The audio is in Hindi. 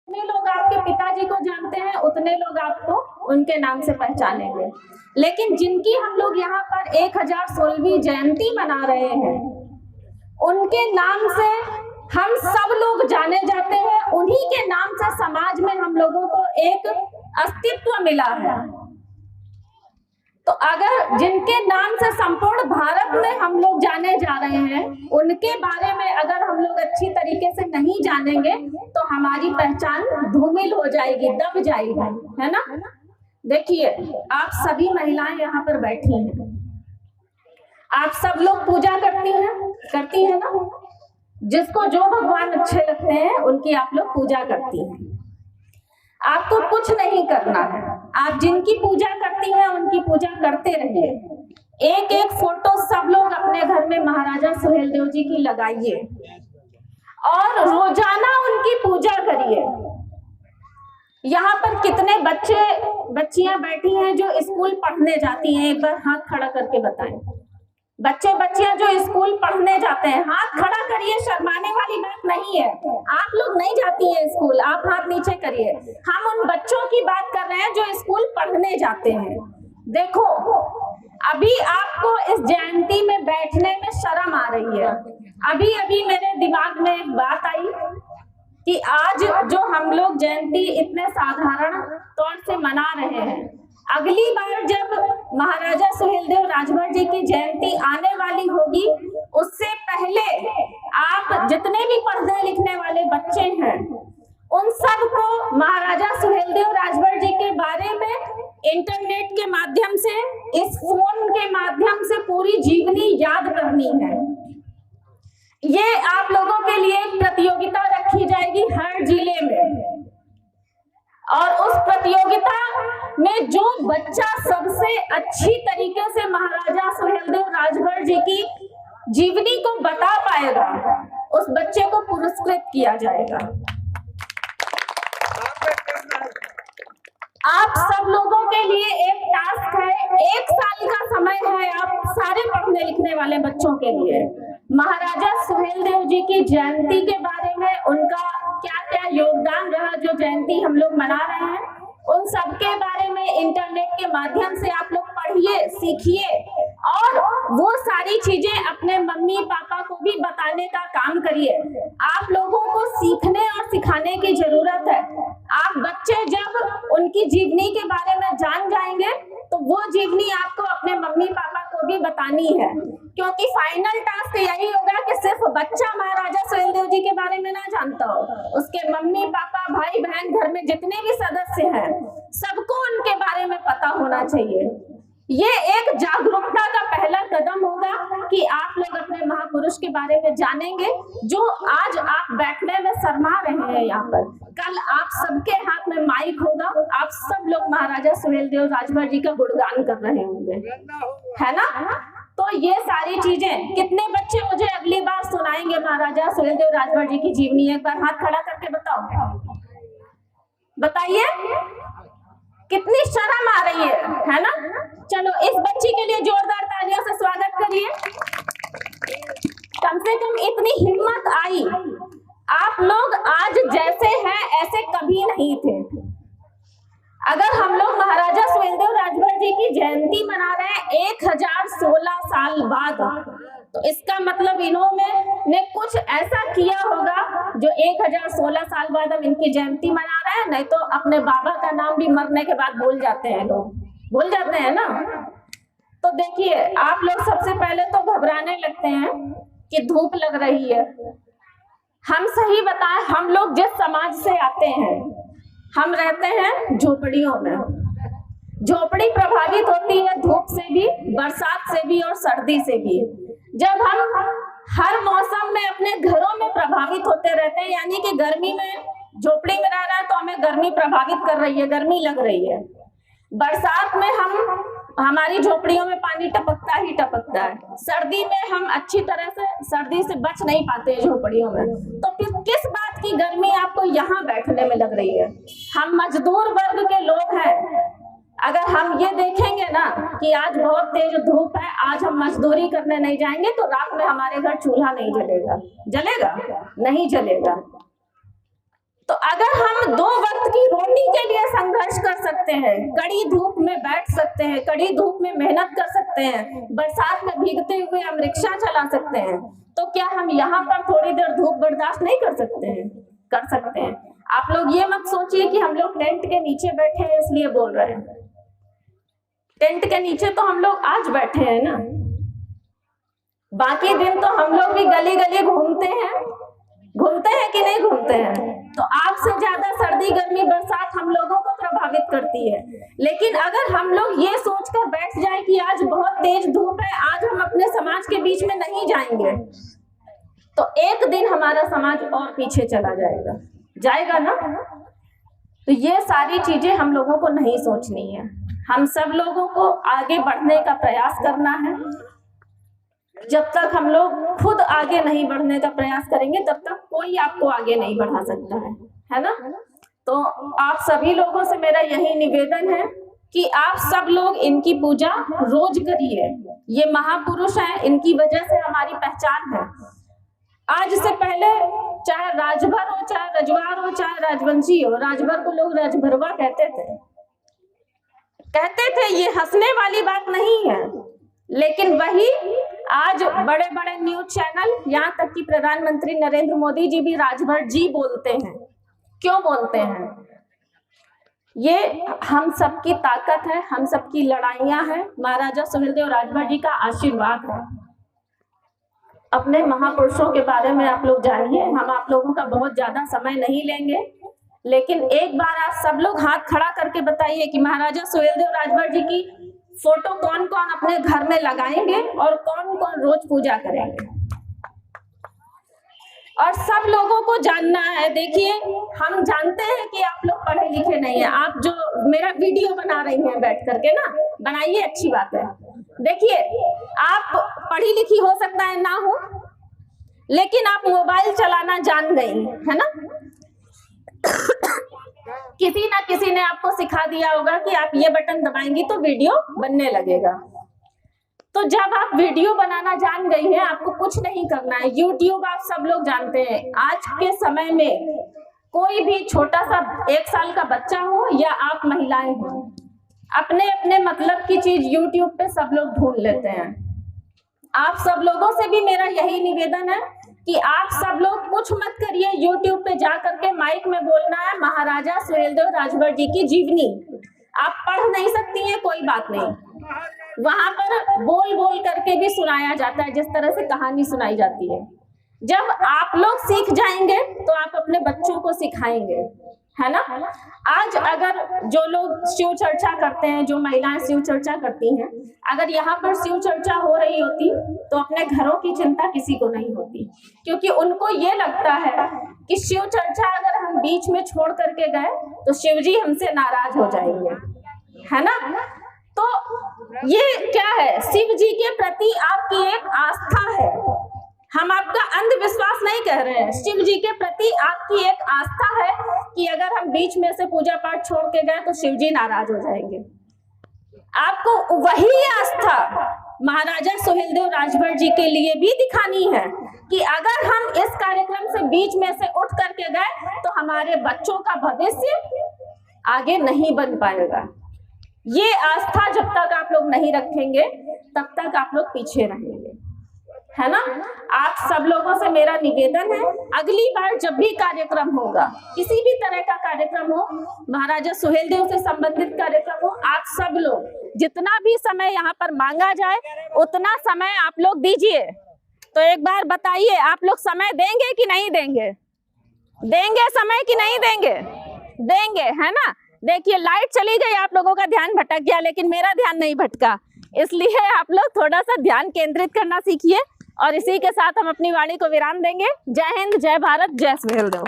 जितने लोग आपके पिताजी को जानते हैं उतने लोग आपको उनके नाम से पहचानेंगे। लेकिन जिनकी हम लोग यहाँ पर 1016वीं जयंती मना रहे हैं, उनके नाम से हम सब लोग जाने जाते हैं। उन्हीं के नाम से समाज में हम लोगों को एक अस्तित्व मिला है। तो अगर जिनके नाम से संपूर्ण भारत में हम लोग जाने जा रहे हैं, उनके बारे में अगर हम लोग अच्छी तरीके से नहीं जानेंगे तो हमारी पहचान धूमिल हो जाएगी, दब जाएगी, है ना। देखिए, आप सभी महिलाएं यहाँ पर बैठी हैं, आप सब लोग पूजा करती हैं ना। जिसको जो भगवान अच्छे लगते हैं उनकी आप लोग पूजा करती हैं। आपको कुछ नहीं करना है, आप जिनकी पूजा करती हैं उनकी पूजा करते रहिए। एक एक फोटो सब लोग अपने घर में महाराजा सुहेलदेव जी की लगाइए और रोजाना उनकी पूजा करिए। यहाँ पर कितने बच्चियां बैठी हैं जो स्कूल पढ़ने जाती हैं? एक बार हाथ खड़ा करके बताएं। बच्चियां जो स्कूल पढ़ने जाते हैं, हाथ खड़ा करिए, शर्माने वाली बात नहीं है। आप लोग नहीं जाती हैं स्कूल, आप हाथ नीचे करिए। हम उन बच्चों की बात कर रहे हैं जो स्कूल पढ़ने जाते हैं। देखो, अभी आपको इस जयंती में बैठने में शर्म आ रही है। अभी मेरे दिमाग में एक बात आई कि आज जो हम लोग जयंती इतने साधारण तौर से मना रहे हैं, अगली बार जब महाराजा सुहेलदेव राजभर जी की जयंती आने वाली होगी, उससे पहले आप जितने भी पढ़ने लिखने वाले बच्चे हैं, उन सबको महाराजा सुहेलदेव राजभर जी के बारे में इंटरनेट के माध्यम से, इस फोन के माध्यम से पूरी जीवनी याद करनी है। ये आप लोगों के लिए एक प्रतियोगिता रखी जाएगी हर जिले में, और उस प्रतियोगिता में जो बच्चा सबसे अच्छी तरीके से महाराजा सुहेलदेव राजभर जी की जीवनी को बता पाएगा, उस बच्चे को पुरस्कृत किया जाएगा। आप सब लोगों के लिए एक टास्क है, 1 साल का समय है आप सारे पढ़ने लिखने वाले बच्चों के लिए। महाराजा सुहेलदेव जी की जयंती के बारे में, उनका क्या क्या योगदान रहा जो जयंती हम लोग मना रहे हैं, उन सब के बारे में इंटरनेट के माध्यम से आप लोग पढ़िए, सीखिए, और वो सारी चीजें अपने मम्मी पापा को भी बताने का काम करिए। आप लोगों को सीखने और सिखाने की जरूरत है। आप बच्चे जब उनकी जीवनी के बारे में जान जाएंगे तो वो जीवनी आपको अपने मम्मी पापा को भी बतानी है, क्योंकि फाइनल टास्क यही होगा कि सिर्फ बच्चा महाराजा सुहेलदेव जी के बारे में ना जानता हो, उसके मम्मी पापा, भाई बहन, घर में जितने भी सदस्य हैं, सबको उनके बारे में पता होना चाहिए। ये एक जागरूकता का पहला कदम होगा कि आप लोग अपने महापुरुष के बारे में जानेंगे। जो आज आप बैठने में शर्मा रहे हैं यहाँ पर, कल आप सबके हाथ में माइक होगा, आप सब लोग महाराजा सुहेलदेव राजभर जी का गुणगान कर रहे होंगे, है ना। तो ये सारी चीजें कितने बच्चे मुझे अगली बार सुनाएंगे महाराजा सुहेलदेव राजभर जी की जीवनी? एक बार हाथ खड़ा करके बताओ, बताइए कितनी शर्म आ रही है ना। चलो, इस बच्ची के लिए जोरदार तालियों से स्वागत करिए। कम से कम इतनी हिम्मत आई। आप लोग आज जैसे हैं ऐसे कभी नहीं थे। अगर हम लोग महाराजा सुहेलदेव राजभर जी की जयंती मना रहे हैं 1016 साल बाद, तो इसका मतलब इन्होंने कुछ ऐसा किया होगा जो 1016 साल बाद हम इनकी जयंती मना रहे हैं। नहीं तो अपने बाबा का नाम भी मरने के बाद भूल जाते हैं लोग, भूल जाते हैं ना। तो देखिए, आप लोग सबसे पहले तो घबराने लगते हैं कि धूप लग रही है। हम सही बताएं, हम लोग जिस समाज से आते हैं, हम रहते हैं झोपड़ियों में। झोपड़ी प्रभावित होती है धूप से भी, बरसात से भी और सर्दी से भी। जब हम हर मौसम में अपने घरों में प्रभावित होते रहते हैं, यानी कि गर्मी में झोपड़ी में रह रहा है तो हमें गर्मी प्रभावित कर रही है, गर्मी लग रही है। बरसात में हमारी झोपड़ियों में पानी टपकता ही टपकता है। सर्दी में हम अच्छी तरह से सर्दी से बच नहीं पाते झोपड़ियों में। तो फिर किस बात की गर्मी आपको यहाँ बैठने में लग रही है? हम मजदूर वर्ग के लोग हैं। अगर हम ये देखेंगे ना कि आज बहुत तेज धूप है, आज हम मजदूरी करने नहीं जाएंगे, तो रात में हमारे घर चूल्हा नहीं जलेगा। जलेगा? नहीं जलेगा। तो अगर हम 2 वक्त की रोटी के लिए संघर्ष कर सकते हैं, कड़ी धूप में बैठ सकते हैं, कड़ी धूप में मेहनत कर सकते हैं, बरसात में भीगते हुए हम रिक्शा चला सकते हैं, तो क्या हम यहाँ पर थोड़ी देर धूप बर्दाश्त नहीं कर सकते हैं? कर सकते हैं। आप लोग ये मत सोचिए कि हम लोग टेंट के नीचे बैठे हैं इसलिए बोल रहे हैं। टेंट के नीचे तो हम लोग आज बैठे हैं ना, बाकी दिन तो हम लोग भी गली गली घूमते हैं कि नहीं घूमते हैं? तो आपसे ज्यादा सर्दी गर्मी बरसात हम लोगों को प्रभावित करती है। लेकिन अगर हम लोग ये सोचकर बैठ जाए कि आज बहुत तेज धूप है, आज हम अपने समाज के बीच में नहीं जाएंगे, तो एक दिन हमारा समाज और पीछे चला जाएगा ना। तो ये सारी चीजें हम लोगों को नहीं सोचनी है। हम सब लोगों को आगे बढ़ने का प्रयास करना है। जब तक हम लोग खुद आगे नहीं बढ़ने का प्रयास करेंगे तब तक कोई आपको आगे नहीं बढ़ा सकता है ना। तो आप सभी लोगों से मेरा यही निवेदन है कि आप सब लोग इनकी पूजा रोज करिए। ये महापुरुष हैं, इनकी वजह से हमारी पहचान है। आज से पहले चाहे राजभर हो, चाहे रजवार हो, चाहे राजवंशी हो, राजभर को लोग राजभरवा कहते थे। ये हंसने वाली बात नहीं है, लेकिन वही आज बड़े बड़े न्यूज चैनल, यहाँ तक कि प्रधानमंत्री नरेंद्र मोदी जी भी राजभर जी बोलते हैं। क्यों बोलते हैं? ये हम सबकी ताकत है, हम सबकी लड़ाइयां हैं। महाराजा सुहेलदेव राजभर जी का आशीर्वाद है। अपने महापुरुषों के बारे में आप लोग जानिए। हम आप लोगों का बहुत ज्यादा समय नहीं लेंगे, लेकिन एक बार आप सब लोग हाथ खड़ा करके बताइए कि महाराजा सुहेलदेव राजभर जी की फोटो कौन कौन अपने घर में लगाएंगे और कौन कौन रोज पूजा करेंगे। और सब लोगों को जानना है। देखिए, हम जानते हैं कि आप लोग पढ़े लिखे नहीं है। आप जो मेरा वीडियो बना रही हैं बैठ करके ना, बनाइए, अच्छी बात है। देखिए, आप पढ़ी लिखी हो सकता है ना हो, लेकिन आप मोबाइल चलाना जान गई है ना। किसी ना किसी ने आपको सिखा दिया होगा कि आप ये बटन दबाएंगी तो वीडियो बनने लगेगा। तो जब आप वीडियो बनाना जान गई हैं, आपको कुछ नहीं करना है। यूट्यूब आप सब लोग जानते हैं। आज के समय में कोई भी छोटा सा 1 साल का बच्चा हो या आप महिलाएं हो, अपने अपने मतलब की चीज यूट्यूब पे सब लोग ढूंढ लेते हैं। आप सब लोगों से भी मेरा यही निवेदन है कि आप सब लोग कुछ मत करिए, यूट्यूब पे जा करके माइक में बोलना है महाराजा सुहेलदेव राजभर जी की जीवनी। आप पढ़ नहीं सकती हैं, कोई बात नहीं, वहां पर बोल बोल करके भी सुनाया जाता है, जिस तरह से कहानी सुनाई जाती है। जब आप लोग सीख जाएंगे तो आप अपने बच्चों को सिखाएंगे, है ना। आज अगर जो लोग शिव चर्चा करते हैं, जो महिलाएं शिव चर्चा करती हैं, अगर यहाँ पर शिव चर्चा हो रही होती तो अपने घरों की चिंता किसी को नहीं होती, क्योंकि उनको ये लगता है कि शिव चर्चा अगर हम बीच में छोड़ करके गए तो शिव जी हमसे नाराज हो जाएंगे, है ना। तो ये क्या है? शिव जी के प्रति आपकी एक आस्था है। हम आपका अंधविश्वास नहीं कह रहे हैं, शिव जी के प्रति आपकी एक आस्था है कि अगर हम बीच में से पूजा पाठ छोड़ के गए तो शिव जी नाराज हो जाएंगे। आपको वही आस्था महाराजा सुहेलदेव राजभर जी के लिए भी दिखानी है कि अगर हम इस कार्यक्रम से बीच में से उठ करके गए तो हमारे बच्चों का भविष्य आगे नहीं बन पाएगा। ये आस्था जब तक आप लोग नहीं रखेंगे तब तक आप लोग पीछे रहेंगे, है ना। आप सब लोगों से मेरा निवेदन है, अगली बार जब भी कार्यक्रम होगा, किसी भी तरह का कार्यक्रम हो, महाराजा सुहेलदेव से संबंधित कार्यक्रम हो, आप सब लोग जितना भी समय यहाँ पर मांगा जाए उतना समय आप लोग दीजिए। तो एक बार बताइए, आप लोग समय देंगे कि नहीं देंगे? देंगे समय कि नहीं देंगे? देंगे, है ना। देखिए, लाइट चली गई, आप लोगों का ध्यान भटक गया, लेकिन मेरा ध्यान नहीं भटका। इसलिए आप लोग थोड़ा सा ध्यान केंद्रित करना सीखिए। और इसी के साथ हम अपनी वाणी को विराम देंगे। जय हिंद, जय भारत, जय सुहेलदेव।